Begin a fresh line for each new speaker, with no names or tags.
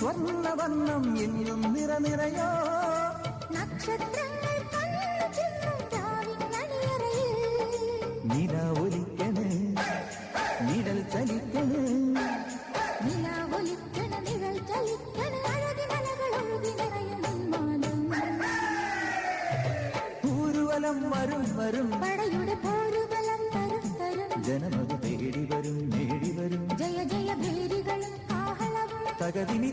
സ്വർണ്ണവർണ്ണം എന്നും നിറനിറയോ
നക്ഷത്രങ്ങൾ
നില ഒലിക്കണ് നിഴൽ ചലിക്കണ് ൂരുവലം വരും വരും
പടയുടെ പോരുബലം തരും തരും
ജനമത് തേടി വരും നേടി വരും
ജയ ജയ ഭേരികളും കാഹളവും
തകതിനി